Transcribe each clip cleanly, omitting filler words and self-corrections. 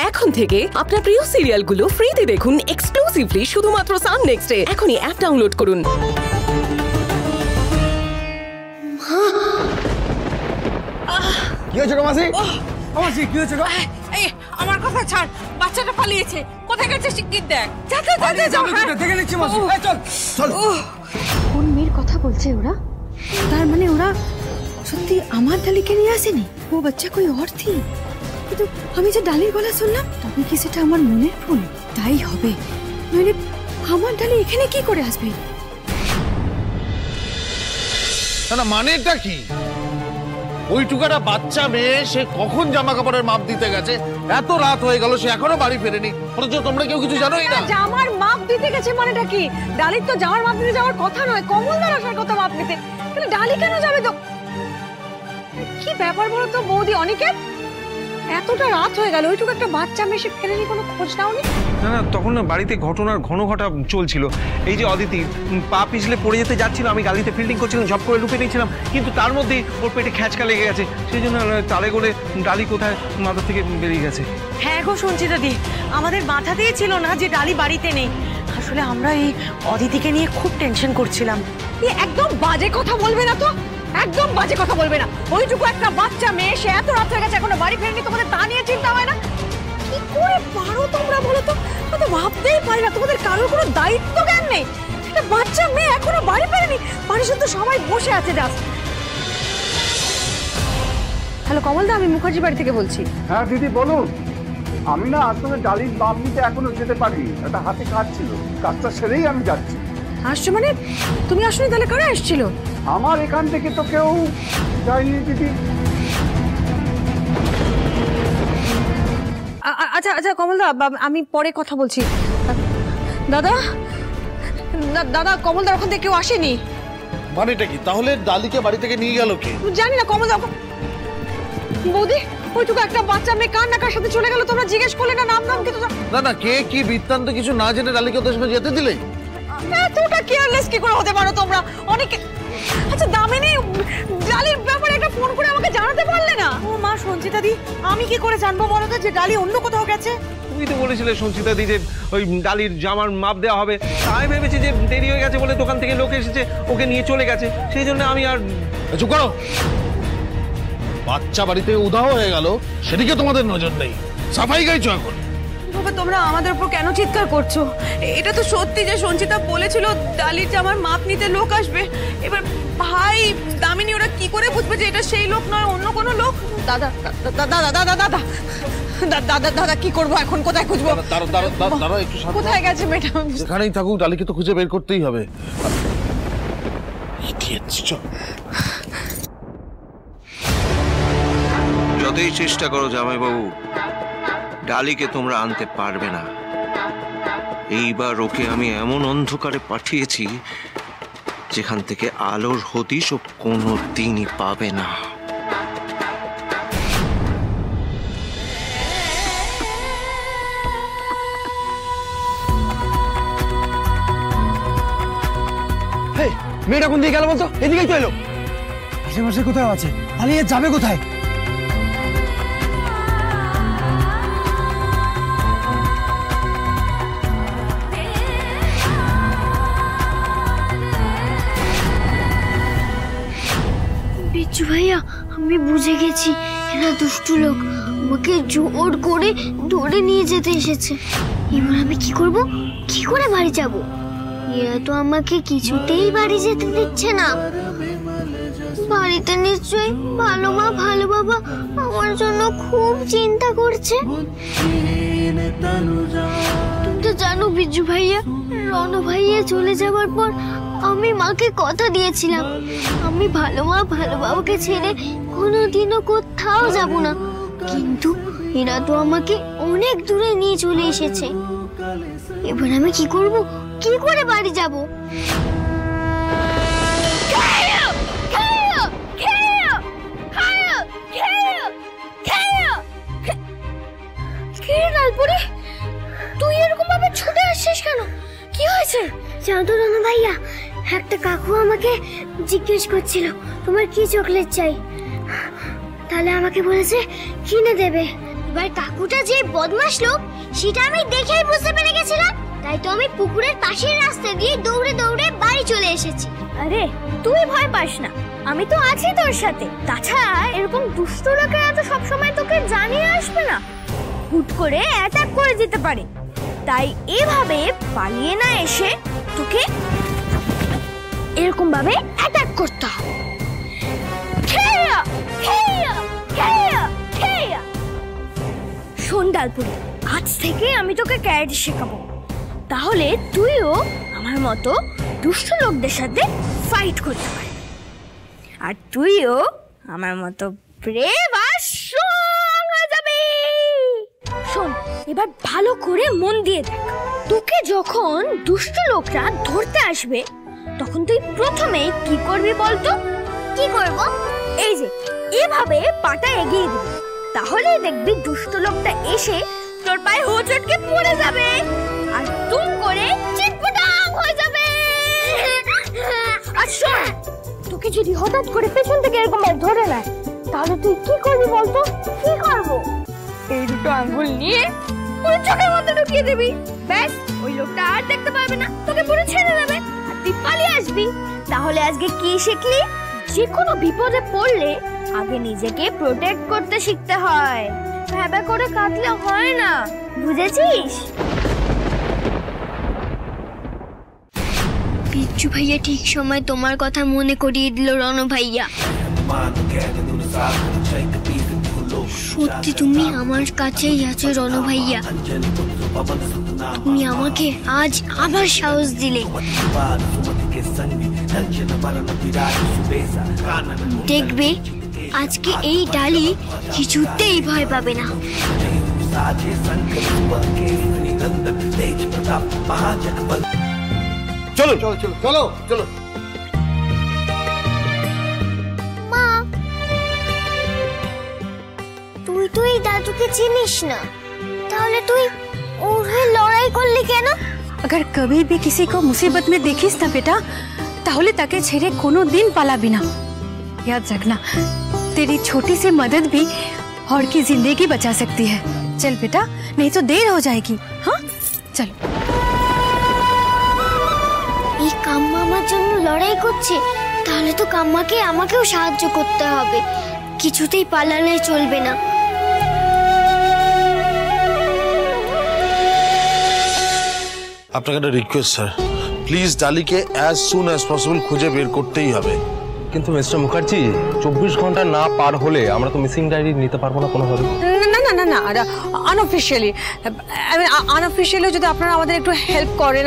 এখন থেকে আপনার প্রিয় সিরিয়ালগুলো ফ্রিতে দেখুন এক্সক্লুসিভলি শুধুমাত্র সান নেক্সটে। এখনই অ্যাপ ডাউনলোড করুন। কি হয়েছে গো মাসি? মাসি কি হয়েছে গো? এই আমার কথা ছাড়, বাচ্চাটা পালিয়েছে। কোথায় গেছে শিগগির দেখ। যা দেখে নিচ্ছি মাসি। চল চল। কোন মেয়ের কথা বলছে ওরা? তার মানে ওরা সত্যি আমার ডালিকে নিয়ে আসেনি? ও বাচ্চা কই और थी? কিন্তু আমি যে ডালির গলা শুনলাম, তবে কি সেটা আমার মনের ভুল? তাই হবে, নইলে আমার ডালি এখানে কি করে আসবে? না মানেটা কি? ওই টুকাটা বাচ্চা মেয়ে, সে কখন জামা কাপড়ের মাপ দিতে গেছে? এত রাত হয়ে গেল, সে এখনো বাড়ি ফেরেনি। অথচ তোমরা কেউ কিছু জানোই না। জামার মাপ দিতে গেছে মানেটা কি? ডালির তো জামার মাপ দিতে যাওয়ার কথা নয়, কমলদার আসার কথা মাপ নিতে। তাহলে ডালি কেন যাবে? তো কি ব্যাপার বলো তো বৌদি? অনিকেত, এতটা রাত হয়ে গেল, ওইটুকু একটা বাচ্চা মেয়ে সে ফেরেনি, কোনো খোঁজ নাওনি? না না, তখন না বাড়িতে ঘটনার ঘন ঘটা চলছিল। এই যে অদিতি পা পিছলে পড়ে যেতে যাচ্ছিল, আমি গালিতে ফিল্ডিং করছিলাম, ঝপ করে লুপে নিয়েছিলাম, কিন্তু তার মধ্যেই ওর পেটে খ্যাঁচকা লেগে গেছে। সেই জন্য তালে গোলে ডালি কোথায় মাথা থেকে বেরিয়ে গেছে। হ্যাঁ গো সঞ্চিতা দি, আমাদের মাথাতেই ছিল না যে ডালি বাড়িতে নেই। আসলে আমরা এই অদিতিকে নিয়ে খুব টেনশন করছিলাম। একদম বাজে কথা বলবে না তো, একদম বাজে কথা বলবে না। ওইটুকু একটা বাচ্চা মেয়ে, সে এত রাত হয়ে গেছে এখনো বাড়ি ফেরেনি, তোমাদের তা নিয়ে চিন্তা হয় না? কি করে পারো তোমরা বলো তো? আমি তো ভাবতেই পারি না, তোমাদের কারোর কোনো দায়িত্ব জ্ঞান নেই। একটা বাচ্চা মেয়ে এখনো বাড়ি ফেরেনি, বাড়ির তো সবাই বসে আছে। জাস্ট হ্যালো কমলদা, আমি মুখার্জি বাড়ি থেকে বলছি। হ্যাঁ দিদি বলুন। আমি না আসলে ডালির মাপ নিতে এখনো যেতে পারি, একটা হাতে কাজ ছিল, কাজটা সেরেই আমি যাচ্ছি। আসছো মানে? তুমি আসলে তাহলে কারা এসেছিল? আমার এখান থেকে তো কেউ যায়নি দিদি। আচ্ছা আচ্ছা কমলদা, আমি পরে কথা বলছি। দাদা দাদা, কমলদার ওখান থেকে কেউ আসেনি। মানেটা কি? তাহলে ডালিকে বাড়ি থেকে নিয়ে গেল কে? জানি না কমলদা। বৌদি, ওইটুকু একটা বাচ্চা মেয়ে কার না কার সাথে চলে গেল, তোমরা জিজ্ঞেস করলে না? নাম কিন্তু না না, কে কি বৃত্তান্ত কিছু না জেনে ডালিকে ওদের সঙ্গে যেতে দিলে? এতটা কেয়ারলেস কি করে হতে পারো তোমরা? অনেক। আচ্ছা দামিনী, ডালির ব্যাপারে একটা ফোন করে আমাকে জানাতে পারলে না? ও মা সঞ্চিতা দি, আমি কি করে জানবো বলো তো যে ডালি অন্য কোথাও গেছে? তুমি তো বলেছিলে সঞ্চিতা দি যে ওই ডালির জামার মাপ দেওয়া হবে। তাই ভেবেছি যে দেরি হয়ে গেছে বলে দোকান থেকে লোক এসেছে, ওকে নিয়ে চলে গেছে, সেই জন্য আমি আর। চুপ করো। বাচ্চা বাড়িতে উধাও হয়ে গেল, সেদিকে তোমাদের নজর নেই, সাফাই গাইছো এখন। বাবা তোমরা আমাদের উপর কেন চিৎকার করছো? এটা তো সত্যি যে সঞ্চিতা বলেছিল ডালির জামার মাপ নিতে লোক আসবে। এবার ভাই দামিনী, ওরা কি করে বুঝবে যে এটা সেই লোক নয় অন্য কোনো লোক? দাদা দাদা দাদা দাদা দাদা দাদা দাদা, কি করবো এখন? কোথায় খুঁজবো? কোথায় গেছে ম্যাডাম? যেখানেই থাকুক ডালিকে তো খুঁজে বের করতেই হবে। যতই চেষ্টা করো জামাইবাবু, ডালিকে তোমরা আনতে পারবে না। এইবার ওকে আমি এমন অন্ধকারে পাঠিয়েছি যেখান থেকে আলোর হদিশ ও কোনো দিনই পাবে না। মেয়েটা কোন দিকে গেল বলতো? এদিকেই তো এলো। আশেপাশে কোথাও আছে, পালিয়ে যাবে কোথায়? বিচ্ছু ভাইয়া, আমি বুঝে গেছি এরা দুষ্টু লোক, আমাকে জোর করে ধরে নিয়ে যেতে এসেছে। এবার আমি কি করব? কি করে বাড়ি যাব? এরা তো আমাকে কিছুতেই বাড়ি যেতে দিচ্ছে না। বাড়িতে নিশ্চয়ই ভালো মা ভালো বাবা আমার জন্য খুব চিন্তা করছে। তুমি তো জানো বিজ্জু ভাইয়া, রণ ভাইয়া চলে যাবার পর আমি মাকে কথা দিয়েছিলাম আমি ভালো মা ভালো বাবাকে ছেড়ে কোনোদিনও কোথাও যাব না। কিন্তু এরা তো আমাকে অনেক দূরে নিয়ে চলে এসেছে। এবার আমি কি করব? কি করে বাড়ি যাব? তুই এরকম ভাবে ছুটে আসছিস কেন? কি হয়েছে? জানো না ভাইয়া, একটা কাকু আমাকে জিজ্ঞেস করছিল তোমার কি চকলেট চাই, তাহলে আমাকে বলেছে কিনে দেবে। এবার কাকুটা যে বদমাশ লোক সেটা আমি দেখেই বুঝতে পেরে গেছিলাম, তাই তো আমি পুকুরের পাশের রাস্তা দিয়ে দৌড়ে দৌড়ে বাড়ি চলে এসেছি। আরে তুই ভয় পাস না, আমি তো আছি তোর সাথে। তাছাড়া এরকম দুষ্ট লোকেরা তো সবসময় তোকে জানিয়ে আসবে না, হুট করে অ্যাটাক করে দিতে পারে। তাই এভাবে পালিয়ে না এসে তোকে এরকম ভাবে অ্যাটাক করতে হবে। খেয়া খেয়া খেয়া খেয়া। শোন ডালপুরি, আজ থেকে আমি তোকে ক্যারাটে শেখাবো, তাহলে তুইও আমার মতো দুষ্ট লোকদের সাথে ফাইট করতে পারবি, আর তুইও আমার মতো ব্রেভ আর স্ট্রং হয়ে যাবি। শোন, এবার ভালো করে মন দিয়ে দেখ। তোকে যখন দুষ্ট লোকরা ধরতে আসবে তখন তুই প্রথমে কি করবি বলতো? কি করব? এই যে এভাবে পাটা এগিয়ে দিবি, তাহলে দেখবি দুষ্ট লোকটা এসে তোর পায়ে হোঁচটকে পড়ে যাবে আর তুম করে চিটপটাং হয়ে যাবে। আর শোন, তোকে যদি হঠাৎ করে পেছন থেকে এরকম ধরে নেয় তাহলে তুই কি করবি বলতো? কি করব? এই দুটো আঙ্গুল নিয়ে পুরো চোখের মধ্যে ঢুকিয়ে দিবি, ব্যাস ওই লোকটা আর দেখতে পাবে না, তোকে পুরো ছেড়ে দেবে আর তুই পালিয়ে আসবি। তাহলে আজকে কি শিখলি? যে কোনো বিপদে পড়লে আগে নিজেকে প্রোটেক্ট করতে শিখতে হয়, ভেবে করে কাটলে হয় না, বুঝেছিস? বিচ্ছু ভাইয়া ঠিক সময় তোমার কথা মনে করিয়ে দিল রণ ভাইয়া। সত্যি তুমি আমার কাছেই আছো রণ ভাইয়া, তুমি আমাকে আজ আবার সাহস দিলে। দেখবে আজকে এই ডালি কিছুতেই ভয় পাবে না। চলো চলো চলো চলো চলো। মা, তুই তো এই দাদুকে চিনিস না, তাহলে তুই ওর হয়ে লড়াই করলি কেন? अगर कभी भी किसी को मुसीबत में देखिस ना बेटा, ताहले ताके छेड़े कोनो दिन पालाबी ना। याद रखना, तेरी छोटी सी मदद भी और की जिंदगी बचा सकती है। चल बेटा, नहीं तो देर हो जाएगी। हाँ चल। এই কাম্মা আমার জন্য লড়াই করছে, তাহলে তো কাম্মাকে আমাকেও সাহায্য করতে হবে, কিছুতেই পালালে চলবে না। আপনাকে একটা রিকোয়েস্ট স্যার, প্লিজ ডালিকে অ্যাজ সুন অ্যাজ পসিবল খুঁজে বের করতেই হবে। কিন্তু মিস্টার মুখার্জি, 24 ঘন্টা না পার হলে আমরা তো মিসিং ডায়েরি নিতে পারবো না কোনোভাবে। না না না না, আনঅফিশিয়ালি, আনঅফিশিয়ালি যদি আপনারা আমাদের একটু হেল্প করেন,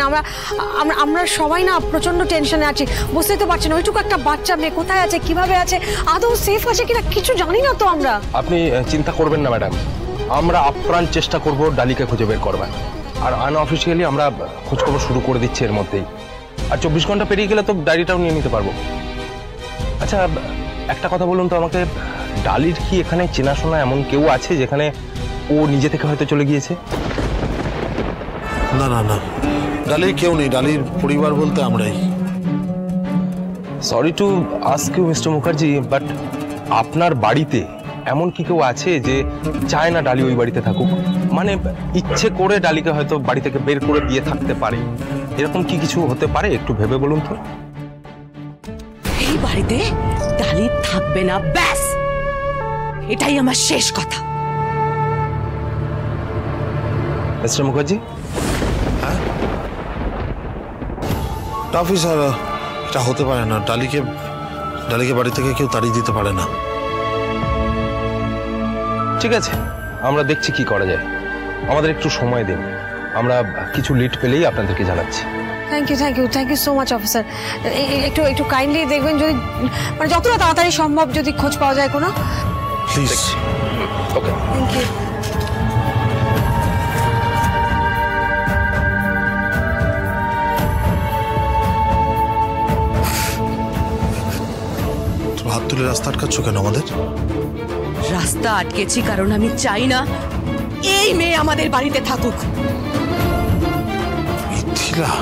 আমরা সবাই না প্রচন্ড টেনশনে আছি, বুঝতেই তো পারছেন। ওইটুকু একটা বাচ্চা মেয়ে কোথায় আছে, কিভাবে আছে, আদৌ সেফ আছে কিনা কিছু জানি না তো আমরা। আপনি চিন্তা করবেন না ম্যাডাম, আমরা আপ্রাণ চেষ্টা করব ডালিকে খুঁজে বের করবার, আর আনঅফিশিয়ালি আমরা খোঁজখবর শুরু করে দিচ্ছি এর মধ্যেই। আর 24 ঘন্টা পেরিয়ে গেলে তো ডায়েরিটাও নিয়ে নিতে পারবো। আচ্ছা, একটা কথা বলুন তো আমাকে, ডালির কি এখানে চেনাশোনা এমন কেউ আছে যেখানে ও নিজে থেকে হয়তো চলে গিয়েছে? না না না, ডালির কেউ নেই, ডালির পরিবার বলতে আমরাই। Sorry to ask you mister Mukherjee, but আপনার বাড়িতে এমন কি কেউ আছে যে চায় না ডালি ওই বাড়িতে থাকুক? মানে ইচ্ছে করে ডালিকে হয়তো বাড়ি থেকে বের করে দিয়ে থাকতে পারে, এরকম কি কিছু হতে পারে? একটু ভেবে বলুন তো। এই বাড়িতে ডালি থাকবে না, ব্যাস এটাই আমার শেষ কথা। মিস্টার মুখার্জি। হ্যাঁ অফিসার, এটা হতে পারে না, ডালিকে বাড়ি থেকে কেউ তাড়িয়ে দিতে পারে না। ঠিক আছে, আমরা দেখছি কি করা যায়, আমাদের একটু সময় দিন, আমরা কিছু লিড পেলেই আপনাদেরকে জানাচ্ছি। Thank you so much officer. একটু কাইন্ডলি দেখবেন, যদি মানে যতটা তাড়াতাড়ি সম্ভব যদি খোঁজ পাওয়া যায় কোনো। প্লিজ। Okay, thank you. হাত তুলে রাস্তা আটকাচ্ছ কেন আমাদের? রাস্তা আটকেছি কারণ আমি চাই না এই মেয়ে আমাদের বাড়িতে থাকুক। মিথিলা,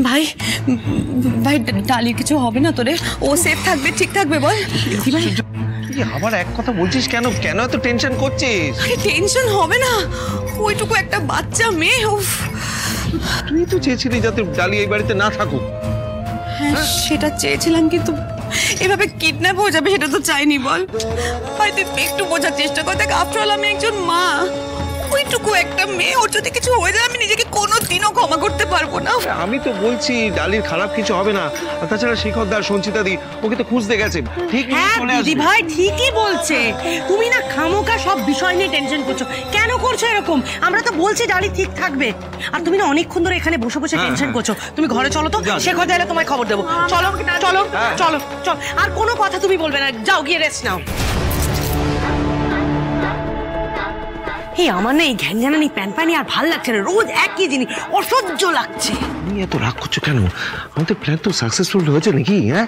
ভাই ভাই ডালির কিছু হবে না তোরে? ও সেফ থাকবে, ঠিক থাকবে বল? তুই আবার এক কথা বলছিস কেন? কেন এত টেনশন করছিস? টেনশন হবে না, ওইটুকু একটা বাচ্চা মেয়ে। উফ, তুই তো চেয়েছিলি যাতে ডালি এই বাড়িতে না থাকুক। হ্যাঁ সেটা চেয়েছিলাম, কিন্তু এভাবে কিডন্যাপ হয়ে যাবে সেটা তো চাইনি বল। হয়তো একটু বোঝার চেষ্টা কর, দেখ আফটার অল আমি একজন মা। ওইটুকু একটা মেয়ে, ওর যদি কিছু হয়ে যায় আমি নিজেকে কোনোদিনও ক্ষমা করতে পারবো না। আমি তো বলছি ডালির খারাপ কিছু হবে না। আর তাছাড়া শিখরদার সঞ্চিতা দি ওকে তো খুঁজতে গেছে, ঠিক চলে আসবে। দিদি ভাই ঠিকই বলছে, তুমি না খামোকা সব বিষয় নিয়ে টেনশন করছো। কেন করছো এরকম? আমরা তো বলছি ডালি ঠিক থাকবে, আর তুমি না অনেকক্ষণ ধরে এখানে বসে বসে টেনশন করছো। তুমি ঘরে চলো তো, শেখর এলে তোমায় খবর দেবো। চলো চলো চলো চলো, আর কোনো কথা তুমি বলবে না, যাও গিয়ে রেস্ট নাও। এই আমার না এই ঘ্যানঘ্যানানি প্যানপ্যানি আর ভাল লাগছে না, রোজ একই জিনিস, অসহ্য লাগছে। তুমি এত রাগ করছো কেন? আমাদের প্ল্যান তো সাকসেসফুল হয়েছে নাকি? হ্যাঁ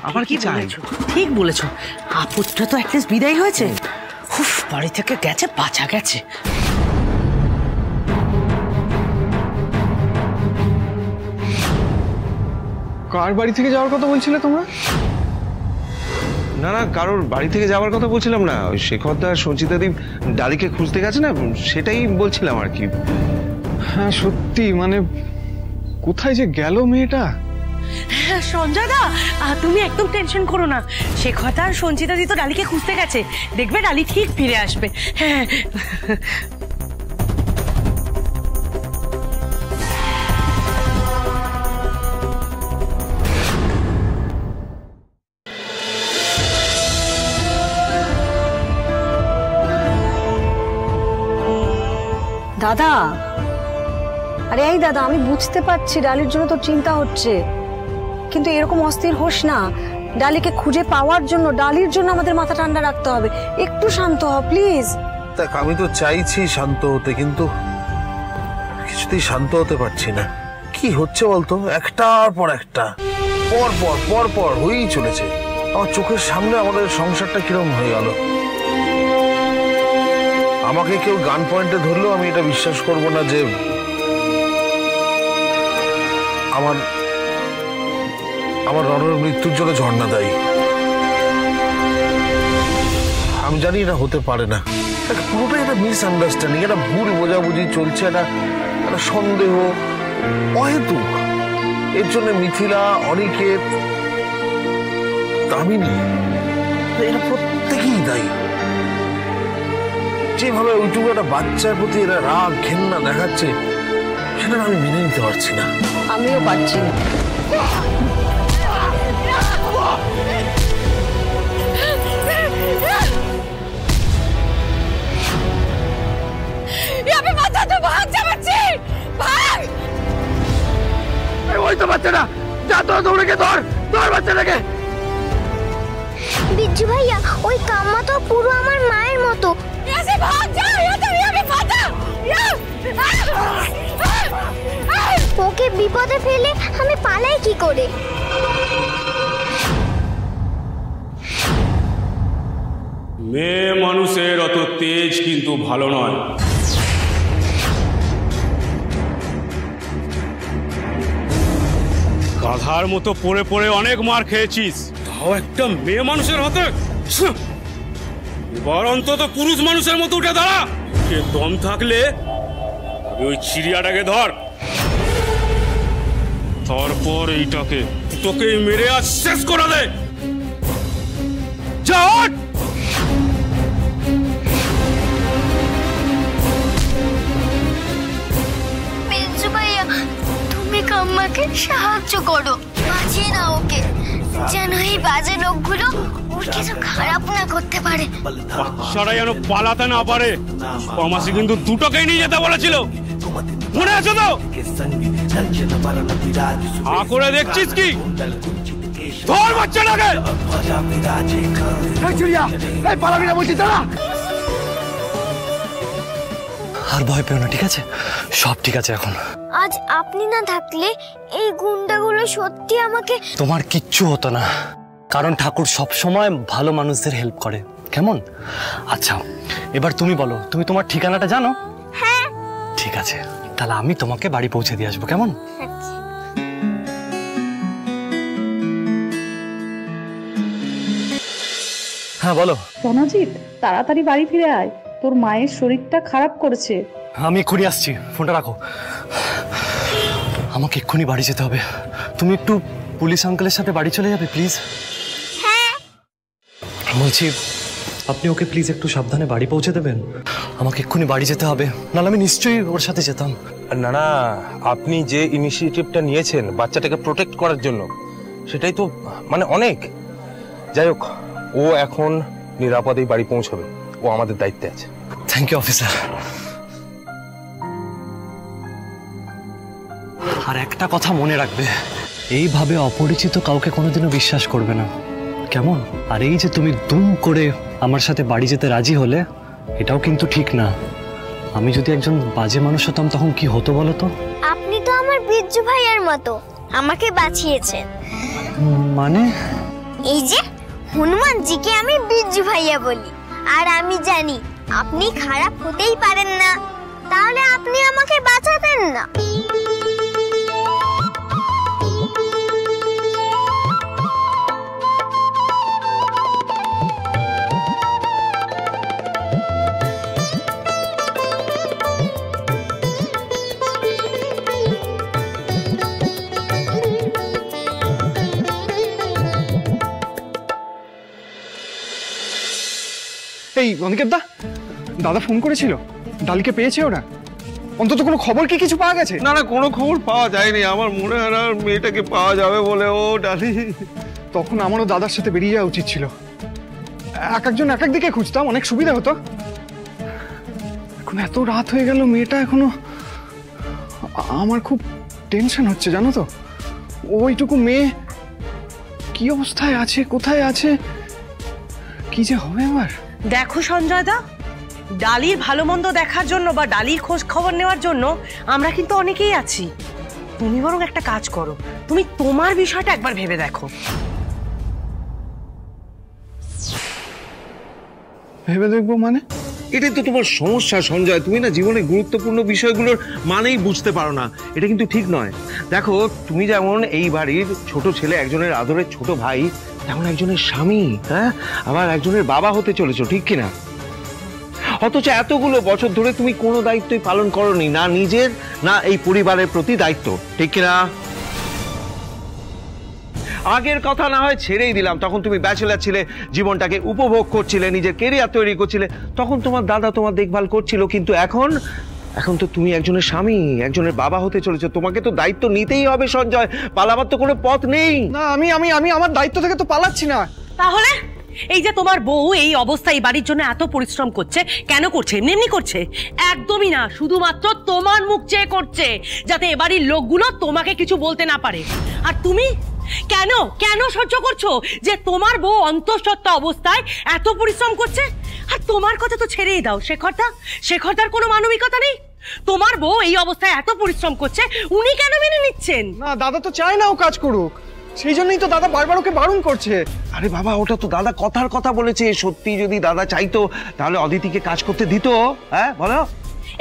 আবার কি চাই? ঠিক বলেছো, আপদটা তো অ্যাটলিস্ট বিদায় হয়েছে। উফ, বাড়ি থেকে গেছে বাঁচা গেছে। কার বাড়ি থেকে যাওয়ার কথা বলছিলে তোমরা? না না, কারোর বাড়ি থেকে যাওয়ার কথা বলছিলাম না। ওই শেখরদা সঞ্চিতা দি ডালিকে খুঁজতে গেছে না, সেটাই বলছিলাম আর কি। হ্যাঁ সত্যি, মানে কোথায় যে গেল মেয়েটা। সঞ্জয় দা, তুমি একদম টেনশন করো না। শেখরদা আর সঞ্চিতা দি তো ডালিকে খুঁজতে গেছে, দেখবে ডালি ঠিক ফিরে আসবে। হ্যাঁ দাদা, আরে এই দাদা, আমি বুঝতে পারছি ডালির জন্য তো চিন্তা হচ্ছে, কিন্তু এরকম অস্থির হোস না। ডালিকে খুঁজে পাওয়ার জন্য, ডালির জন্য আমাদের মাথা ঠান্ডা রাখতে হবে। একটু শান্ত হ প্লিজ। দেখ আমি তো চাইছি শান্ত হতে, কিন্তু কিছুতেই শান্ত হতে পারছি না। কি হচ্ছে বলতো, একটার পর একটা, পর পর পর পর হয়েই চলেছে। আমার চোখের সামনে আমাদের সংসারটা কিরকম হয়ে গেল। আমাকে কেউ গান পয়েন্টে ধরলেও আমি এটা বিশ্বাস করব না যে আমার রণর মৃত্যুর জন্য ঝর্ণা দায়ী। আমি জানি এটা হতে পারে না। পুরোটাই একটা মিসআন্ডারস্ট্যান্ডিং, একটা ভুল বোঝাবুঝি চলছে, একটা সন্দেহ অহেতুক। এর জন্য মিথিলা, অনিকেত, দামিনী এরা প্রত্যেকেই দায়ী। যেভাবে ওইটুকু একটা বাচ্চার প্রতি এরা রাগ ঘেন্না দেখাচ্ছে, সেটা আমি মেনে নিতে পারছি না। আমিও পারছি না। ওই তো বাচ্চাটা, যা তোরা দৌড়ে গে, ধর ধর বাচ্চাটাকে। বিজ্জু ভাইয়া, ওই কাম্মা তো পুরো আমার মায়ের মতো। ওকে বিপদে ফেলে আমি পালাই কি করে? মেয়ে মানুষের অত তেজ কিন্তু ভালো নয়। গাধার মতো পড়ে পড়ে অনেক মার খেয়েছিস, তাও একটা মেয়ে মানুষের হাতে। এবার অন্তত পুরুষ মানুষের মতো উঠে দাঁড়া। কে দম থাকলে ওই চিড়িয়াটাকে ধর, তারপর এইটাকে তোকে মেরে আজ শেষ করে দে। যা বিজ্জু ভাইয়া, তুমি কাম্মাকে সাহায্য করো, বাঁচিয়ে নাও ওকে, যেন এই বাজে লোকগুলো ওর কিছু খারাপ না করতে পারে। বাচ্চারা যেন পালাতে না পারে। মাসি কিন্তু দুটোকেই নিয়ে যেতে বলেছিল, মনে আছে তো? করে দেখছিস কি? ধর বাচ্চাটাকে। আর ভয় পেও না, ঠিক আছে? সব ঠিক আছে এখন। আজ আপনি না থাকলে এই গুন্ডাগুলো সত্যি আমাকে। তোমার কিচ্ছু হতো না, কারণ ঠাকুর সব সময় ভালো মানুষদের হেল্প করে, কেমন? আচ্ছা এবার তুমি বলো, তুমি তোমার ঠিকানাটা জানো? হ্যাঁ। ঠিক আছে, তাহলে আমি তোমাকে বাড়ি পৌঁছে দিয়ে আসবো, কেমন? আচ্ছা। হ্যাঁ বলো। রণজিৎ, তাড়াতাড়ি বাড়ি ফিরে আয়, তোর মায়ের শরীরটা খারাপ করেছে। আমি এক্ষুনি আসছি, ফোনটা রাখো। আমাকে এক্ষুনি বাড়ি যেতে হবে। তুমি একটু পুলিশ আঙ্কেলের সাথে বাড়ি চলে যাবে প্লিজ? হ্যাঁ। বলছি আপনি ওকে প্লিজ একটু সাবধানে বাড়ি পৌঁছে দেবেন। আমাকে এক্ষুনি বাড়ি যেতে হবে, নাহলে আমি নিশ্চয়ই ওর সাথে যেতাম। না না, আপনি যে ইনিশিয়েটিভটা নিয়েছেন বাচ্চাটাকে প্রোটেক্ট করার জন্য, সেটাই তো মানে অনেক। যাই হোক, ও এখন নিরাপদেই বাড়ি পৌঁছবে, ও আমাদের দায়িত্বে আছে। Thank you officer. আর একটা কথা মনে রাখবে, এইভাবে অপরিচিত কাউকে কোনোদিনও বিশ্বাস করবে না, কেমন? আর এই যে তুমি দুম করে আমার সাথে বাড়ি যেতে রাজি হলে, এটাও কিন্তু ঠিক না। আমি যদি একজন বাজে মানুষ হতাম তখন কি হতো বলো তো? আপনি তো আমার বিজ্জু ভাইয়ার মতো, আমাকে বাঁচিয়েছেন। মানে? এই যে হনুমানজিকে আমি বিজ্জু ভাইয়া বলি, আর আমি জানি আপনি খারাপ হতেই পারেন না, তাহলে আপনি আমাকে বাঁচাতেন না। এই অনিকেত দা, দাদা ফোন করেছিল, ডালিকে পেয়েছে ওরা? অন্তত কোনো খবর কি কিছু পাওয়া গেছে? না না, কোনো খবর পাওয়া যায়নি। আমার মনে হয় না মেয়েটাকে পাওয়া যাবে বলে। ও ডালি, তখন আমারও দাদার সাথে বেরিয়ে যাওয়া উচিত ছিল। এক একজন এক এক দিকে খুঁজতাম, অনেক সুবিধা হতো। এখন এত রাত হয়ে গেল, মেয়েটা এখনো। আমার খুব টেনশন হচ্ছে জানো তো। ওইটুকু মেয়ে কি অবস্থায় আছে, কোথায় আছে, কি যে হবে এবার। দেখো সঞ্জয় দা, ডালির ভালো মন্দ দেখার জন্য বা ডালির খোঁজ খবর নেওয়ার জন্য আমরা কিন্তু অনেকেই আছি। তুমি বরং একটা কাজ করো, তুমি তোমার বিষয়টা একবার ভেবে দেখো। ভেবে দেখবো মানে? এটাই তো তোমার সমস্যা সঞ্জয়, তুমি না জীবনের গুরুত্বপূর্ণ বিষয়গুলোর মানেই বুঝতে পারো না। এটা কিন্তু ঠিক নয়। দেখো, তুমি যেমন এই বাড়ির ছোট ছেলে, একজনের আদরের ছোট ভাই, তেমন একজনের স্বামী, হ্যাঁ, আবার একজনের বাবা হতে চলেছো, ঠিক কিনা? অথচ এতগুলো বছর ধরে তুমি কোনো দায়িত্বই পালন করোনি, না নিজের না এই পরিবারের প্রতি দায়িত্ব, ঠিক কিনা? আগের কথা না হয় ছেড়েই দিলাম, তখন তুমি ব্যাচেলার ছিলে, জীবনটাকে উপভোগ করছিলে, নিজের কেরিয়ার তৈরি করছিলে, তখন তোমার দাদা তোমার দেখভাল করছিল। কিন্তু এখন তো তুমি একজনের স্বামী, একজনের বাবা হতে চলেছো, তোমাকে তো দায়িত্ব নিতেই হবে সঞ্জয়, পালাবার তো কোনো পথ নেই। না, আমি আমি আমি আমার দায়িত্ব থেকে তো পালাচ্ছি না। তাহলে এই যে তোমার বউ এই অবস্থায় এই বাড়ির জন্য এত পরিশ্রম করছে, কেন করছে? এমনি করছে? একদমই না, শুধুমাত্র তোমার মুখ চেয়ে করছে, যাতে এ বাড়ির লোকগুলো তোমাকে কিছু বলতে না পারে। আর তুমি কেন কেন সহ্য করছো যে তোমার বউ অন্তঃসত্ত্বা অবস্থায় এত পরিশ্রম করছে? আর তোমার কথা তো ছেড়েই দাও, শেখরদার কোনো মানবিকতা নেই। তোমার বউ এই অবস্থায় এত পরিশ্রম করছে, উনি কেন মেনে নিচ্ছেন? না, দাদা তো চায় না ও কাজ করুক, সেই জন্যই তো দাদা বারবার ওকে বারণ করছে। আরে বাবা, ওটা তো দাদা কথার কথা বলেছে। সত্যি যদি দাদা চাইতো তাহলে অদিতিকে কাজ করতে দিত, হ্যাঁ বলো?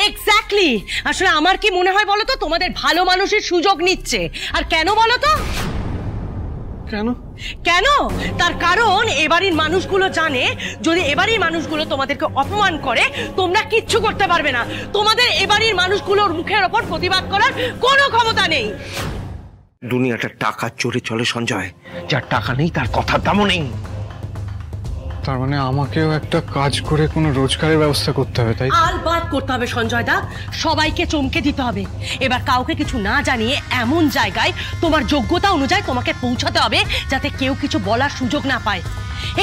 এক্স্যাক্টলি। আসলে আমার কি মনে হয় বলো তো, তোমাদের ভালো মানুষের সুযোগ নিচ্ছে। আর কেন বলো তো? কেন? তার কারণ এবাড়ির মানুষগুলো জানে, যদি এবাড়ির মানুষগুলো তোমাদেরকে অপমান করে তোমরা কিচ্ছু করতে পারবে না। তোমাদের এবাড়ির মানুষগুলোর মুখের ওপর প্রতিবাদ করার কোনো ক্ষমতা নেই। দুনিয়াটা টাকার চোরে চলে সঞ্জয়, যার টাকা নেই তার কথার দামও নেই। তার মানে আমাকেও একটা কাজ করে কোনো রোজগারের ব্যবস্থা করতে হবে, তাই? আলবাত করতে হবে সঞ্জয় দা, সবাইকে চমকে দিতে হবে। এবার কাউকে কিছু না জানিয়ে এমন জায়গায় তোমার যোগ্যতা অনুযায়ী তোমাকে পৌঁছাতে হবে যাতে কেউ কিছু বলার সুযোগ না পায়।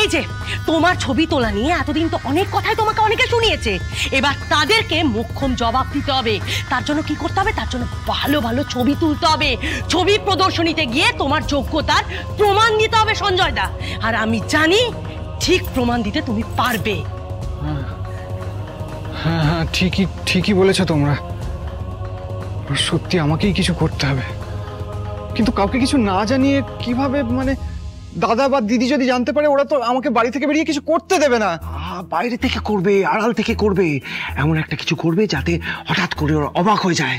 এই যে তোমার ছবি তোলা নিয়ে এতদিন তো অনেক কথাই তোমাকে অনেকে শুনিয়েছে, এবার তাদেরকে মোক্ষম জবাব দিতে হবে। তার জন্য কি করতে হবে? তার জন্য ভালো ভালো ছবি তুলতে হবে, ছবি প্রদর্শনীতে গিয়ে তোমার যোগ্যতার প্রমাণ দিতে হবে সঞ্জয় দা। আর আমি জানি ঠিক প্রমাণ দিতে তুমি পারবে। হ্যাঁ হ্যাঁ, ঠিকই বলেছো তোমরা। সত্যি আমাকেই কিছু করতে হবে, কিন্তু কাউকে কিছু না জানিয়ে কিভাবে? মানে দাদা বা দিদি যদি জানতে পারে, ওরা তো আমাকে বাড়ি থেকে বেরিয়ে কিছু করতে দেবে না। বাইরে থেকে করবে, আড়াল থেকে করবে, এমন একটা কিছু করবে যাতে হঠাৎ করে ওরা অবাক হয়ে যায়,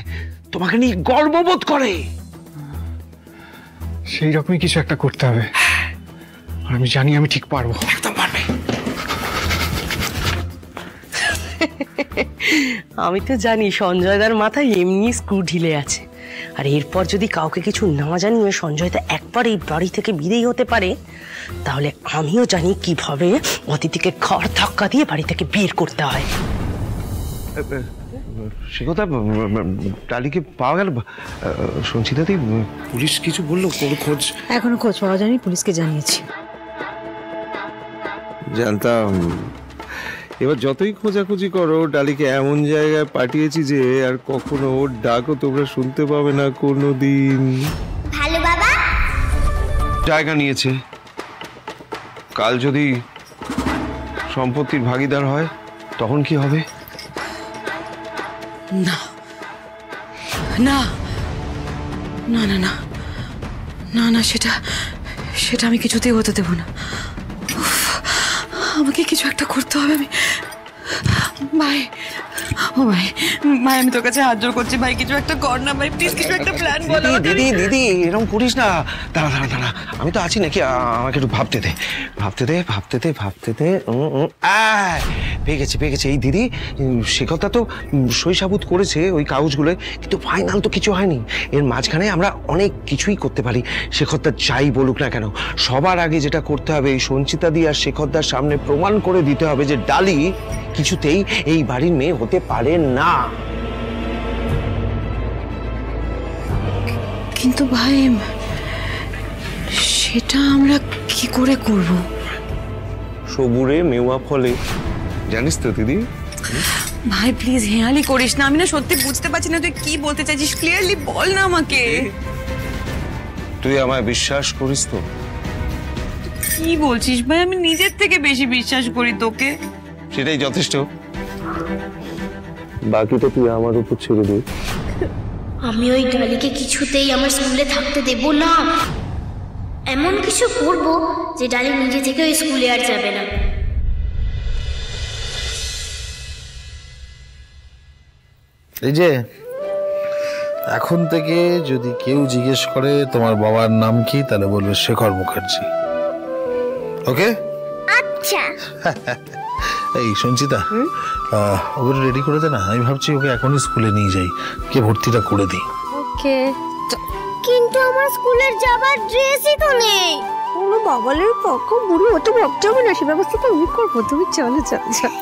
তোমাকে নিয়ে গর্ববোধ করে। সেই রকমই কিছু একটা করতে হবে, আর আমি জানি আমি ঠিক পারবো। একদম পারবে। আমি তো জানি সঞ্জয়দার মাথায় এমনি স্ক্রু ঢিলে আছে, আর এরপর যদি কাউকে কিছু না জানিয়ে সঞ্জয়দা একবার এই বাড়ি থেকে বিদেয় হতে পারে, তাহলে আমিও জানি কিভাবে অতিথিকে ঘর ধাক্কা দিয়ে বাড়ি থেকে বের করতে হয়। সে কথা ডালিকে পাওয়া গেল? সঞ্চিতাদি পুলিশ কিছু বললো? কোনো খোঁজ? এখনো খোঁজ পাওয়া যায়নি, পুলিশকে জানিয়েছি। জানতাম এবার যতই খোঁজাখুঁজি করো ডালিকে এমন জায়গায় পাঠিয়েছি যে আর কখনো ওর ডাকও তোমরা শুনতে পাবে না কোনোদিন। ভালো বাবা জায়গা নিয়েছে, কাল যদি সম্পত্তির ভাগীদার হয় তখন কি হবে? না না না না না না না, সেটা সেটা আমি কিছুতেই হতে দেব না। আমাকে কিছু একটা করতে হবে। আমি ভাই, ও ভাই, ভাই আমি তোর কাছে হাত জোড় করছি, ভাই কিছু একটা কর না ভাই, প্লিজ কিছু একটা প্ল্যান বলো। দিদি দিদি এরকম করিস না, দাঁড়া দাঁড়া দাঁড়া, আমি তো আছি নাকি, আমাকে একটু ভাবতে দে ভাবতে দে ভাবতে দে ভাবতে দে। পেয়ে গেছে এই দিদি, সে কথা তো সই সাবুত করেছে ওই কাগজগুলো, কিন্তু ফাইনাল তো কিছু হয়নি। এর মাঝখানে আমরা অনেক কিছুই করতে পারি। শেখরদা যাই বলুক না কেন, সবার আগে যেটা করতে হবে এই সঞ্চিতাদি আর শেখরদার সামনে প্রমাণ করে দিতে হবে যে ডালি কিছুতেই এই বাড়ির মেয়ে হতে পারে না। কিন্তু ভাই সেটা আমরা কি করে করব? সবুরে মেওয়া ফলে, জানিস তো দিদি। ভাই প্লিজ হেয়ালি করিস না, আমি না সত্যি বুঝতে পারছি না তুই কি বলতে চাইছিস, ক্লিয়ারলি বল না আমাকে। তুই আমায় বিশ্বাস করিস তো? কি বলছিস ভাই, আমি নিজের থেকে বেশি বিশ্বাস করি তোকে। সেটাই যথেষ্ট, বাকিটা তুই আমার উপর ছেড়ে দে। আমি ওই ডালিকে কিছুতেই আমার স্কুলে থাকতে দেব না। এমন কিছু করব যে ডালি নিজে থেকে ওই স্কুলে আর যাবে না। এই যে এখন থেকে যদি কেউ জিজ্ঞেস করে তোমার বাবার নাম কি, তাহলে বলবে শেখর মুখার্জি। ওকে? আচ্ছা। এই সঞ্চিতা, ওকে রেডি করে দে না, আমি ভাবছি ওকে এখনই স্কুলে নিয়ে যাই, কে ভর্তিটা করে দিই। ওকে। কিন্তু আমার স্কুলের যাবার ড্রেসই তো নেই। কোনো বাবালের পক্ষ বুড়ি অত ভাবতে হবে না, সে ব্যবস্থা তো আমি করবো, তুমি চলো চলো চলো।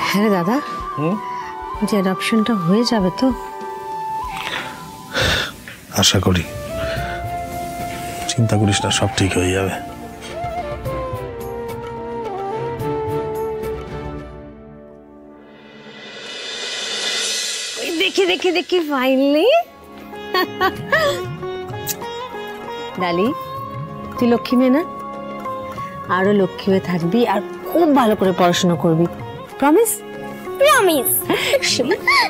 হ্যাঁ দাদা, যে অ্যাডপশনটা হয়ে যাবে তো? আশা করি, চিন্তা করিস না, সব ঠিক হয়ে যাবে। দেখি দেখি দেখি ফাইনালি ডালি, তুই লক্ষ্মী মেয়ে না? আরো লক্ষ্মী হয়ে থাকবি আর খুব ভালো করে পড়াশোনা করবি, প্রমিস? প্রমিস।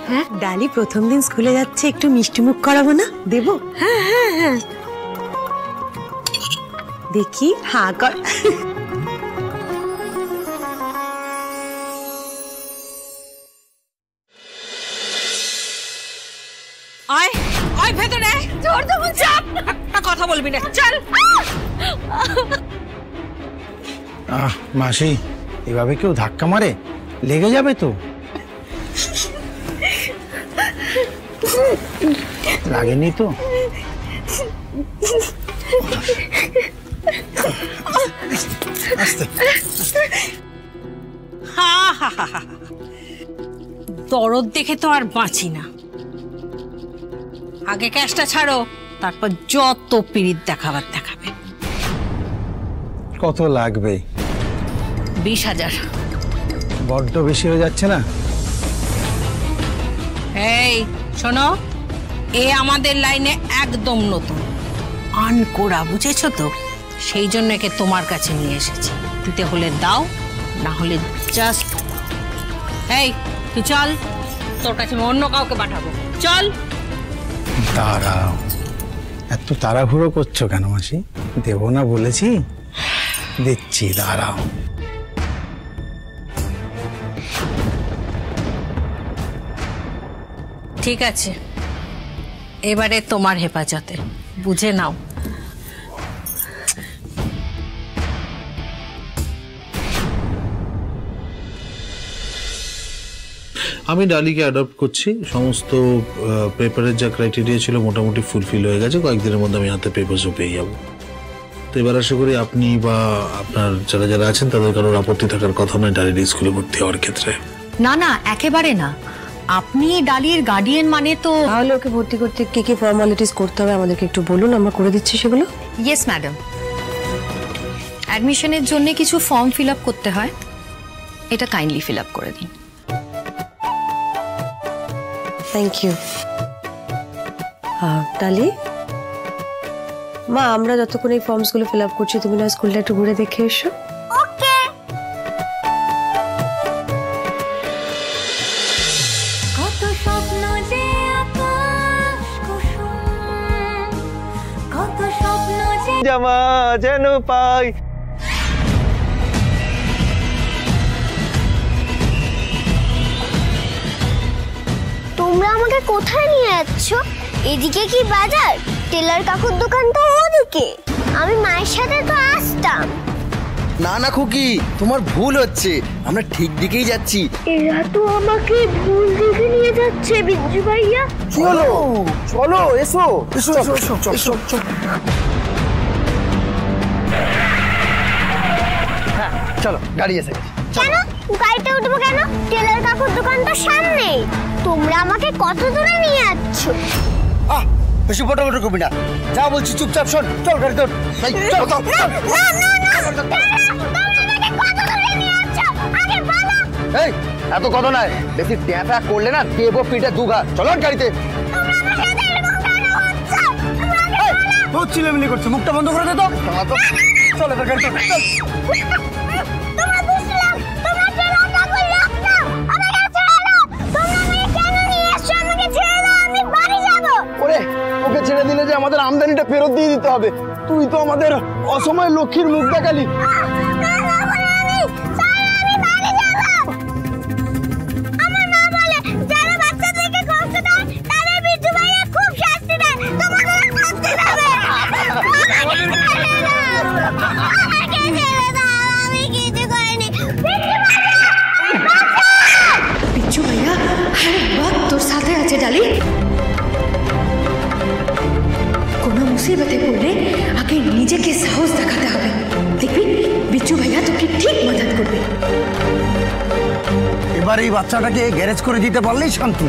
হ্যাঁ, ডালি প্রথম দিন স্কুলে যাচ্ছে, একটু মিষ্টি মুখ করাবো না? দেবো? হ্যাঁ হ্যাঁ হ্যাঁ। দেখি, হ্যাঁ কর। আয় আয় ভেতরে, জোর তো চাপ, কথা বলবি না, চল। মাসি, এভাবে কেউ ধাক্কা মারে? লেগে যাবে তো। লাগেনি তো? দরদ দেখে তো আর বাঁচি না। আগে ক্যাশটা ছাড়ো, তারপর যত পিরিত দেখাবার দেখাবে। কত লাগবে? 20,000। বড্ড বেশি হয়ে যাচ্ছে না? এই শোনো, এ আমাদের লাইনে একদম নতুন, আনকোড়া, বুঝেছো তো? সেই জন্য একে তোমার কাছে নিয়ে এসেছি। দিতে হলে দাও, না হলে জাস্ট। এই তুই চল, তোর কাছে আমি অন্য কাউকে পাঠাবো, চল। দাঁড়াও, এত তাড়াহুড়ো করছো কেন মাসি? দেবো না বলেছি, দিচ্ছি, দাঁড়াও। ঠিক আছে, এবারে তোমার হেফাজতে, বুঝে নাও আমি ডালিকে অ্যাডপ্ট করছি, সমস্ত পেপারের যা ক্রাইটেরিয়া ছিল মোটামুটি ফুলফিল হয়ে গেছে, কয়েকদিনের মধ্যে আমি হাতে পেপারসও পেয়ে যাবো। তো এবার আশা করি আপনি বা আপনার যারা যারা আছেন তাদের কারোর আপত্তি থাকার কথা নয় ডালির স্কুলে ভর্তি হওয়ার ক্ষেত্রে। না না, একেবারে না। আপনি ডালির গার্ডিয়ান মানে তো। তাহলে ওকে ভর্তি করতে কি কি ফর্মালিটিস করতে হবে আমাদেরকে একটু বলুন, আমরা করে দিচ্ছি সেগুলো। ইয়েস ম্যাডাম, অ্যাডমিশনের জন্য কিছু ফর্ম ফিল আপ করতে হয়, এটা কাইন্ডলি ফিল আপ করে দিন। Thank you. ডালি মা, আমরা যতক্ষণ এই ফর্মসগুলো ফিল আপ করছি তুমি না স্কুলটা একটু ঘুরে দেখে এসো। ওকে। কত স্বপ্ন যে আকাশ কুসুম, কত স্বপ্ন যে জামা যেন পাই। তোমরা আমাকে কোথায় নিয়ে যাচ্ছ? এদিকে কি বাজার? টেলার কাকুর দোকান তো ওদিকে। আমি মায়ের সাথে তো আসতাম। না না খুকি, তোমার ভুল হচ্ছে, আমরা ঠিক দিকেই যাচ্ছি। এরা তো আমাকে ভুল দিকে নিয়ে যাচ্ছে বিজ্জু ভাইয়া। কি হলো? চলো এসো এসো এসো এসো এসো। হ্যাঁ চলো, গাড়ি এসে গেছে। কেন গাড়িতে উঠবো কেন? টেলার কাকুর দোকান তো সামনেই। তোমরা আমাকে কত দূরে নিয়ে যাচ্ছ? বেশি ফটোফটো করবি না, যা বলছি চুপচাপ শোন। চল গাড়িতে ওঠ। এই এত কথা নাই, বেশি ট্যাপা করলে না দেবো পিঠে দুঘা। চলো গাড়িতে। বহুত চিলেমিলি করছে, মুখটা বন্ধ করে দে তো। চল এবার গাড়িতে। ওকে ছেড়ে দিলে যে আমাদের আমদানিটা ফেরত দিয়ে দিতে হবে। তুই তো আমাদের অসময় লক্ষ্মীর মুখ দেখালি। বিচ্ছু ভাইয়া তোর সাথে আছে ডালি। কোনো মুসিবতে পড়লে আগে নিজেকে সাহস দেখাতে হবে, দেখবি বিচ্ছু ভাইয়া তোকে ঠিক মদদ করবে। এবার এই বাচ্চাটাকে গ্যারেজ করে দিতে পারলেই শান্তি।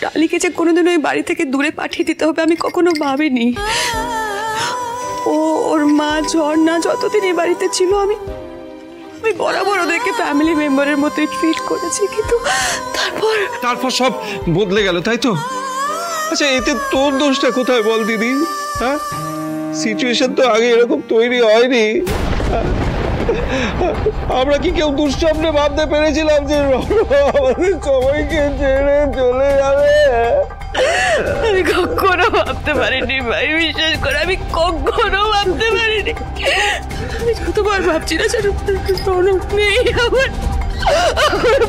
ডালিকে যে কোনোদিন ওই বাড়ি থেকে দূরে পাঠিয়ে দিতে হবে আমি কখনো ভাবিনি। ওর মা ঝর্ণা যতদিন এই বাড়িতে ছিল আমি বরাবর ওদেরকে ফ্যামিলি মেম্বারের মতোই ট্রিট করেছি, কিন্তু তারপর সব বদলে গেল, তাই তো? আচ্ছা এতে তোর দোষটা কোথায় বল দিদি? হ্যাঁ, সিচুয়েশন তো আগে এরকম তৈরি হয়নি। আমরা কি কেউ দুঃস্বপ্নে ভাবতে পেরেছিলাম যে আমাদের সবাইকে ছেড়ে চলে যাবে? আমি কখনো ভাবতে পারিনি ভাই, বিশেষ করে আমি কখনো ভাবতে পারিনি। আমি যতবার ভাবছি না রৌনক নেই, আমার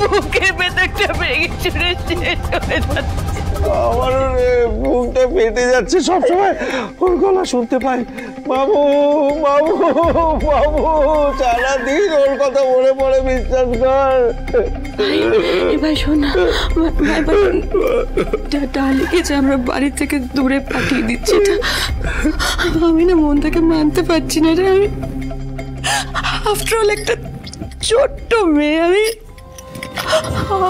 বুকের ভেতরটা ভেঙে চুরে শেষ হয়ে যাচ্ছে। আমারও বুকটা ফেটে যাচ্ছে সবসময়, ওর গলা শুনতে পাই। বাবু বাবু বাবু, সারাদিন ওর কথা মনে পড়ে, বিশ্বাস কর। ভাই শোন না, ডালিকে যে আমরা বাড়ি থেকে দূরে পাঠিয়ে দিচ্ছি, আমি না মন থেকে মানতে পারছি না রে। আমি আফটার অল একটা ছোট্ট মেয়ে,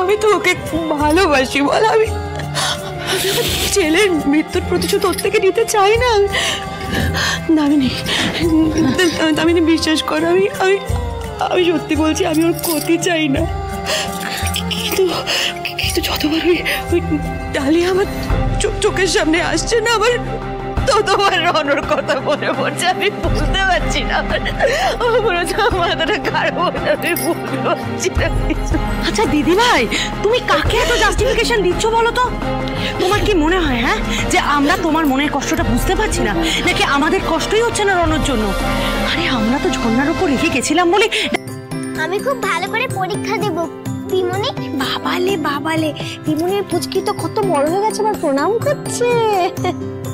আমি তো ওকে ভালোবাসি বল। আমি ছেলের মৃত্যুর প্রতিশোধ ওর থেকে নিতে চাই না। দামিনী বিশ্বাস কর, আমি সত্যি বলছি, আমি ওর ক্ষতি চাই না। কিন্তু যতবার ওই ডালি আমার চোখের সামনে আসছে না, আমার ততবার রনর কথা মনে পড়ছে। আমি বুঝতে পারছি না, মাথাটা খারাপ হয়ে বুঝতে পারছি না। আচ্ছা দিদি ভাই, তুমি কাকে এত জাস্টিফিকেশন দিচ্ছ বলো তো? তোমার কি মনে হয় হ্যাঁ যে আমরা তোমার মনের কষ্টটা বুঝতে পারছি না, নাকি আমাদের কষ্টই হচ্ছে না রনর জন্য? আরে আমরা তো ঝর্ণার উপর রেখে গেছিলাম বলে। আমি খুব ভালো করে পরীক্ষা দেব, পিমনি বাবালে পিমনির পুচকি তো কত বড় হয়ে গেছে, আবার প্রণাম করছে।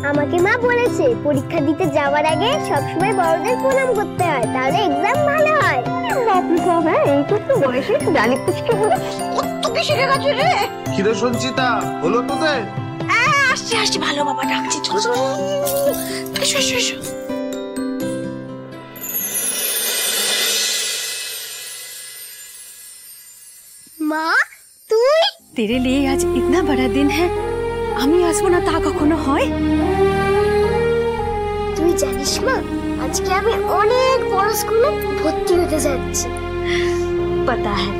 আমাকে মা বলেছে পরীক্ষা দিতে যাওয়ার আগে সবসময় বড়দের প্রণাম করতে হয়, তাহলে এক্সাম ভালো হয়। বাপরে বাবা, হ্যাঁ এইটুকু বয়সে ডালি পুচকি বলে কত কি শিখে গেছে রে। কি রে সঞ্চিতা, হলো তোদের? আসছি ভালো বাবা ডাকছি, চল এসো। মা তুই? तेरे लिए आज इतना बड़ा दिन है, আমি আসবো না তা কখনো হয়? তুই জানিস মা, আজকে আমি অনেক বড় স্কুলে ভর্তি হতে যাচ্ছি। पता है,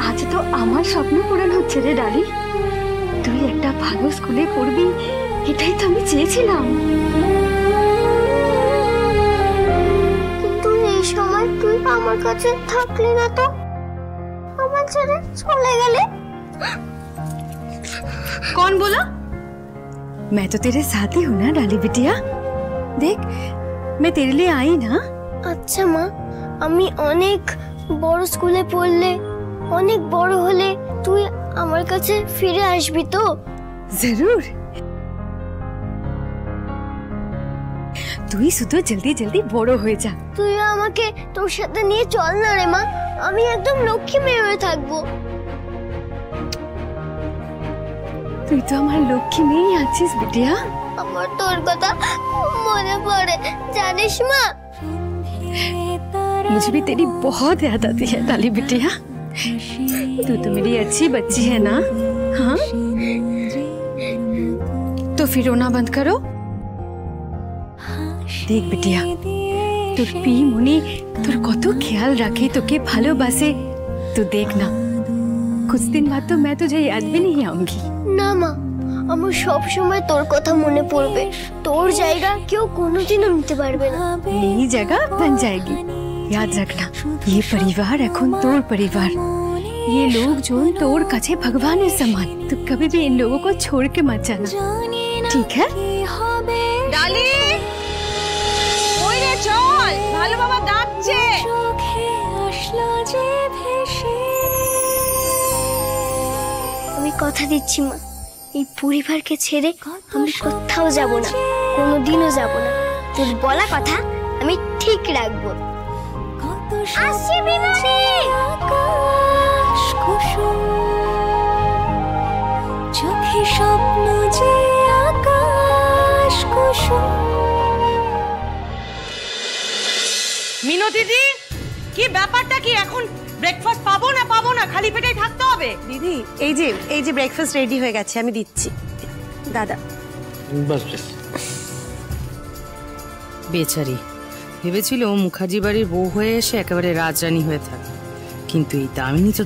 আজ তো আমার স্বপ্ন পূরণ হচ্ছে রে ডালি। তুই একটা ভালো স্কুলে পড়বি, এটাই তো আমি চেয়েছিলাম। কিন্তু এই সময় তুই আমার কাছে থাকলি না তো, আমার ছেড়ে চলে গেলে। कौन बोला? मैं तो तेरे साथ ही हूँ ना डाली बिटिया। देख, मैं तेरे लिए आई ना। আচ্ছা মা, আমি অনেক বড় স্কুলে পড়লে, অনেক বড় হলে তুই আমার কাছে ফিরে আসবি তো? जरूर। তুই শুধু জলদি জলদি বড় হয়ে যা। তুই আমাকে তোর সাথে নিয়ে চল না রে মা, আমি একদম লক্ষ্মী মেয়ে হয়ে থাকবো। তুই তো আমার লক্ষ্মী মেয়ে আছিস বিটিয়া। আমার তোর কথা মনে পড়ে জানিস মা। मुझे भी तेरी बहुत याद आती है डाली बिटिया। तू तो मेरी अच्छी बच्ची है ना? हाँ, तो फिर रोना बंद करो। देख बिटिया, তোর পি মনি তোর কত ख्याल रखे, তোকে ভালোবাসে। तू देख ना, कुछ दिन बाद तो मैं तुझे याद भी नहीं आऊंगी। না মা, আমার সব সময় তোর কথা মনে পড়বে। তোর জায়গা কেউ কোনোদিনও নিতে পারবে না। मेरी जगह बन जाएगी, याद रखना। ये परिवार এখন তোর परिवार, ये लोग जो তোর কাছে ভগবানের समान। तू कभी भी इन लोगों को छोड़ के मत जाना, ठीक है? ডালি ওই রে চল, ভালো বাবা ডাকছে। আমি কথা দিচ্ছি মা, এই পরিবারকে ছেড়ে আমি কোথাও যাব না, কোনোদিনও যাব না। তোর বলা কথা আমি ঠিক রাখবো। আসছি বিমানে। চোখে স্বপ্ন যে আকাশ কুসুম। মিনতি, কি ব্যাপারটা কি? এখন ব্রেকফাস্ট পাবো না খালি পেটেই থাকতে হবে? দিদি, এই যে ব্রেকফাস্ট রেডি হয়ে গেছে, আমি দিচ্ছি। দাদা বাস বেচারি ভেবেছিল মুখার্জি বাড়ির বউ হয়ে এসে একেবারে রাজরানী হয়ে থাকে, কিন্তু এই দামিনী তো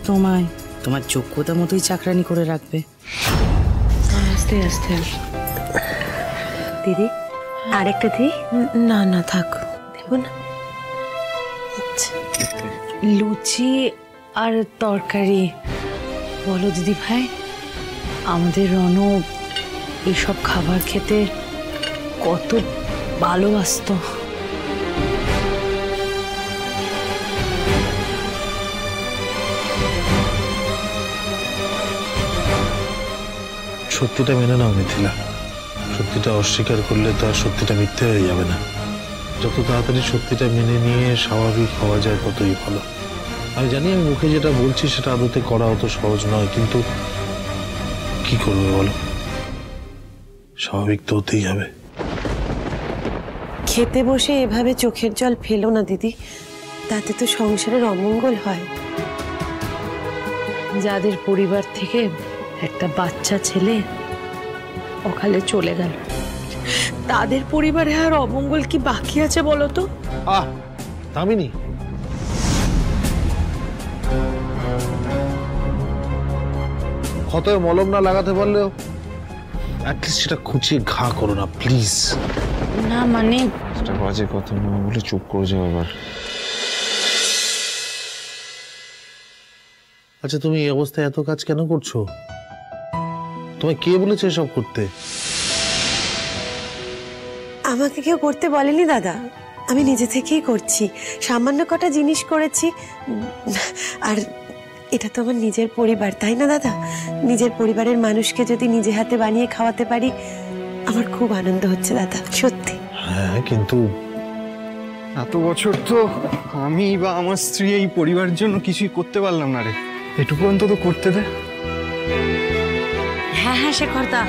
তোমার যোগ্যতা মতোই চাকরানি করে রাখবে। আস্তে আস্তে দিদি, আরেকটা দিই? না থাক, দেব না। লুচি আর তরকারি। বলো দিদি ভাই, আমাদের রণ এইসব খাবার খেতে কত ভালোবাসতো। সত্যিটা মেনে নাও মিথিলা, সত্যিটা অস্বীকার করলে তো আর সত্যিটা মিথ্যে হয়ে যাবে না। যত তাড়াতাড়ি সত্যিটা মেনে নিয়ে স্বাভাবিক হওয়া যায় ততই ভালো। আমি জানি আমি মুখে যেটা বলছি সেটা আদতে করা অত সহজ নয়, কিন্তু কি করবে বলো, স্বাভাবিক তো হতেই হবে। খেতে বসে এভাবে চোখের জল ফেলো না দিদি, তাতে তো সংসারের অমঙ্গল হয়। যাদের পরিবার থেকে একটা বাচ্চা ছেলে অকালে চলে গেল, তাদের পরিবারে আর অমঙ্গল কি বাকি আছে বলো তো? দামিনী, ক্ষতয় মলম না লাগাতে পারলেও অ্যাটলিস্ট সেটা খুঁচিয়ে ঘা করো না প্লিজ। না মানে সেটা বাজে কথা না বলে চুপ করে যাও আবার। আচ্ছা, তুমি এই অবস্থায় এত কাজ কেন করছো? তোমায় কে বলেছে এসব করতে? আমাকে কেউ করতে বলেনি দাদা, আমি নিজে থেকেই করছি। সামান্য কটা জিনিস করেছি, আর এটা তো আমার নিজের পরিবার, তাই না দাদা? নিজের পরিবারের মানুষকে যদি নিজে হাতে বানিয়ে খাওয়াতে পারি, আমার খুব আনন্দ হচ্ছে দাদা, সত্যি। হ্যাঁ, কিন্তু এত বছর তো আমি বা আমার স্ত্রী এই পরিবারের জন্য কিছুই করতে পারলাম না রে, এটুকু অন্তত করতে দে। হ্যাঁ হ্যাঁ শেখরদা,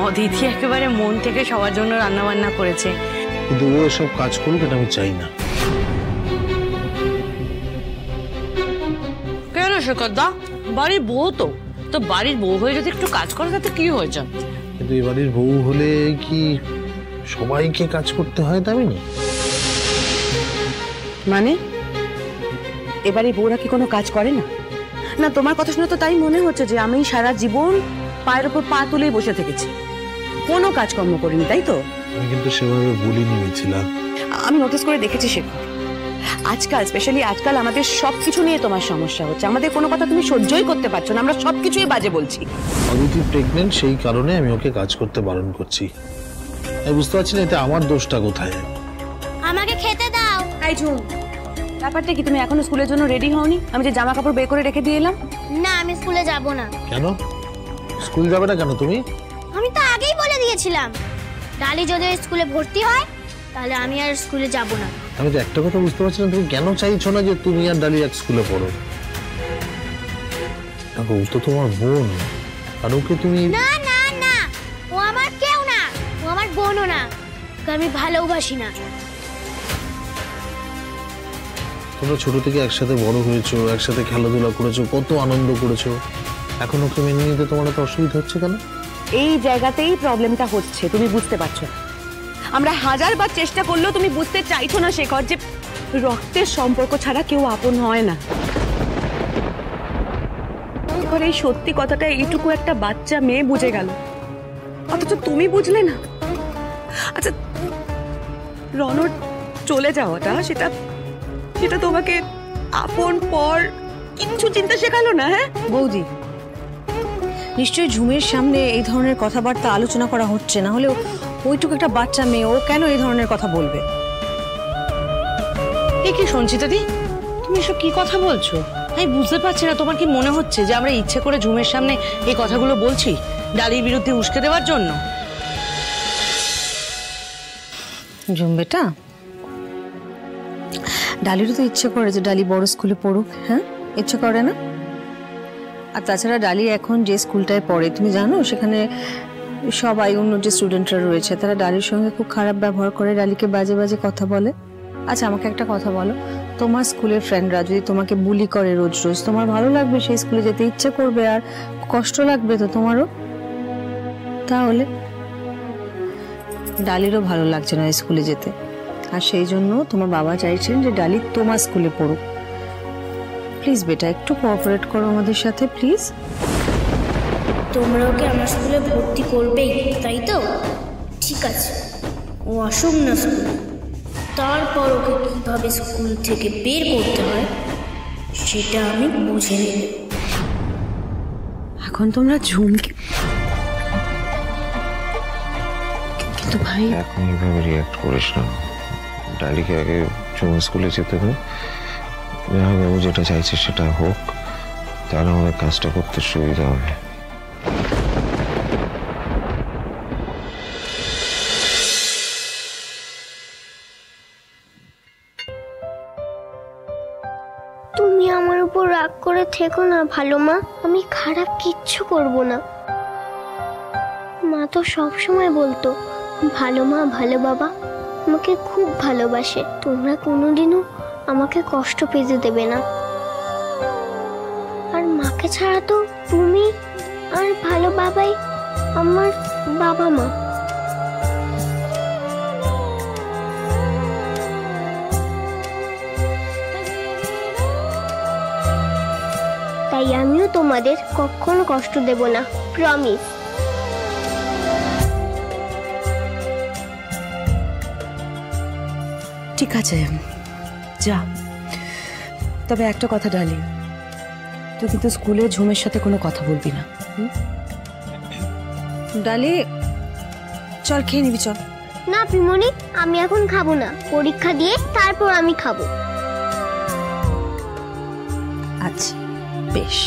অদিতি একেবারে মন থেকে সবার জন্য রান্না বান্না করেছে। কিন্তু ও সব কাজ করুক, এটা আমি চাই না। কেন শেখরদা? বাড়ির বউ তো, তো বাড়ির বউ হয়ে যদি একটু কাজ করে তাতে কি হয়েছে? কিন্তু এই বাড়ির বউ হলে কি সবাইকে কাজ করতে হয়? তেমনি মানে এবারে বউরা কি কোনো কাজ করে না? না, তোমার কথা শুনে তো তাই মনে হচ্ছে যে আমি সারা জীবন পায়ের উপর পা তুলেই বসে থেকেছি, কোনো কাজকর্ম করিনি, তাই তো? আমি কিন্তু সেভাবে বলিনি মিছিলা। আমি নোটিস করে দেখেছি শেখর, আজকাল স্পেশালি আজকাল আমাদের সবকিছু নিয়ে তোমার সমস্যা হচ্ছে। আমাদের কোনো কথা তুমি সহ্যই করতে পারছো না, আমরা সবকিছুই বাজে বলছি। অদিতি প্রেগনেন্ট, সেই কারণে আমি ওকে কাজ করতে বারণ করছি। আমি বুঝতে পারছি না এতে আমার দোষটা কোথায়। আমাকে খেতে দাও। এই ঝুম, ব্যাপারটা কি? তুমি এখনো স্কুলের জন্য রেডি হওনি? আমি যে জামা কাপড় বের করে রেখে দিয়ে এলাম। না, আমি স্কুলে যাব না। কেন স্কুল যাবে না কেন তুমি? আমি তো আগেই বলে দিয়েছিলাম, ডালি যদি স্কুলে ভর্তি হয় তাহলে আমি আর স্কুলে যাব না। আমি তো একটা কথা বুঝতে পারছি না, তুমি কেন চাইছো না যে তুমি আর ডালি এক স্কুলে পড়ো? দেখো, ও তো তোমার বোন, আর ওকে তুমি... না না না, ও আমার কেউ না, ও আমার বোনও না, ওকে আমি ভালোবাসি না। তোমরা ছোট থেকে একসাথে বড় হয়েছো, একসাথে খেলাধুলা করেছো, কত আনন্দ করেছো, এখন ওকে মেনে নিতে তোমার তো অসুবিধা হচ্ছে কেন? এই জায়গাতেই প্রবলেমটা হচ্ছে, তুমি বুঝতে পারছো না। আমরা হাজারবার চেষ্টা করলেও তুমি বুঝতে চাইছো না শেখর, যে রক্তের সম্পর্ক ছাড়া কেউ আপন হয় না। এই সত্যি কথাটা এইটুকু একটা বাচ্চা মেয়ে বুঝে গেল, অথচ তুমি বুঝলে না। আচ্ছা, রনর চলে যাওয়াটা সেটা সেটা তোমাকে আপন পর কিছু চিন্তা শেখালো না? হ্যাঁ বৌদি, নিশ্চয়ই ঝুমের সামনে এই ধরনের কথাবার্তা আলোচনা করা হচ্ছে, না হলে ওইটুকু একটা বাচ্চা মেয়ে, ও কেন এই ধরনের কথা বলবে? এ কি সঞ্চিতা দি, তুমি এসব কি কথা বলছো? আমি বুঝতে পারছি না, তোমার কি মনে হচ্ছে যে আমরা ইচ্ছে করে ঝুমের সামনে এই কথাগুলো বলছি ডালির বিরুদ্ধে উস্কে দেওয়ার জন্য? ঝুম বেটা, ডালিরও তো ইচ্ছে করে যে ডালি বড় স্কুলে পড়ুক, হ্যাঁ? ইচ্ছে করে না? আর তাছাড়া ডালি এখন যে স্কুলটায় পড়ে তুমি জানো, সেখানে সবাই অন্য যে স্টুডেন্টরা রয়েছে তারা ডালির সঙ্গে খুব খারাপ ব্যবহার করে, ডালিকে বাজে বাজে কথা বলে। আচ্ছা, আমাকে একটা কথা বলো, তোমার স্কুলের ফ্রেন্ডরা যদি তোমাকে বুলি করে রোজ রোজ, তোমার ভালো লাগবে? সেই স্কুলে যেতে ইচ্ছে করবে আর কষ্ট লাগবে তো তোমারও। তাহলে ডালিরও ভালো লাগছে না স্কুলে যেতে, আর সেই জন্য তোমার বাবা চাইছেন যে ডালি তোমার স্কুলে পড়ুক। প্লিজ বেটা, একটু কোঅপারেট করো আমাদের সাথে প্লিজ। তোমরা ওকে আমার স্কুলে ভর্তি করবেই, তাই তো? ঠিক আছে, ও আসুক না স্কুলে, তারপর ওকে কিভাবে স্কুল থেকে বের করতে হয় সেটা আমি বুঝে নেব। এখন তোমরা ঝুমকে... কিন্তু ভাই, এখন এইভাবে রিয়াক্ট করিস না। ডালিকে আগে ঝুম স্কুলে যেতে হবে, বাবু যেটা চাইছে সেটা হোক, তাহলে আমাদের কাজটা করতে সুবিধা হবে। তুমি আমার উপর রাগ করে থেকো না ভালো মা, আমি খারাপ কিচ্ছু করব না। মা তো সব সময় বলতো ভালো মা ভালো বাবা আমাকে খুব ভালোবাসে, তোমরা কোনোদিনও আমাকে কষ্ট পেতে দেবে না। আর মাকে ছাড়া তো তুমি আর ভালো বাবাই আমার বাবা মা। তাই আমিও তোমাদের কখনো কষ্ট দেব না, প্রমিস। ঠিক আছে, যা। তবে একটা কথা ডালি, তুই কিন্তু স্কুলে ঝুমের সাথে কোনো কথা বলবি না। ডালি, চল খেয়ে নিবি, চল। না পিমনি, আমি এখন খাবো না, পরীক্ষা দিয়ে তারপর আমি খাবো। আচ্ছা বেশ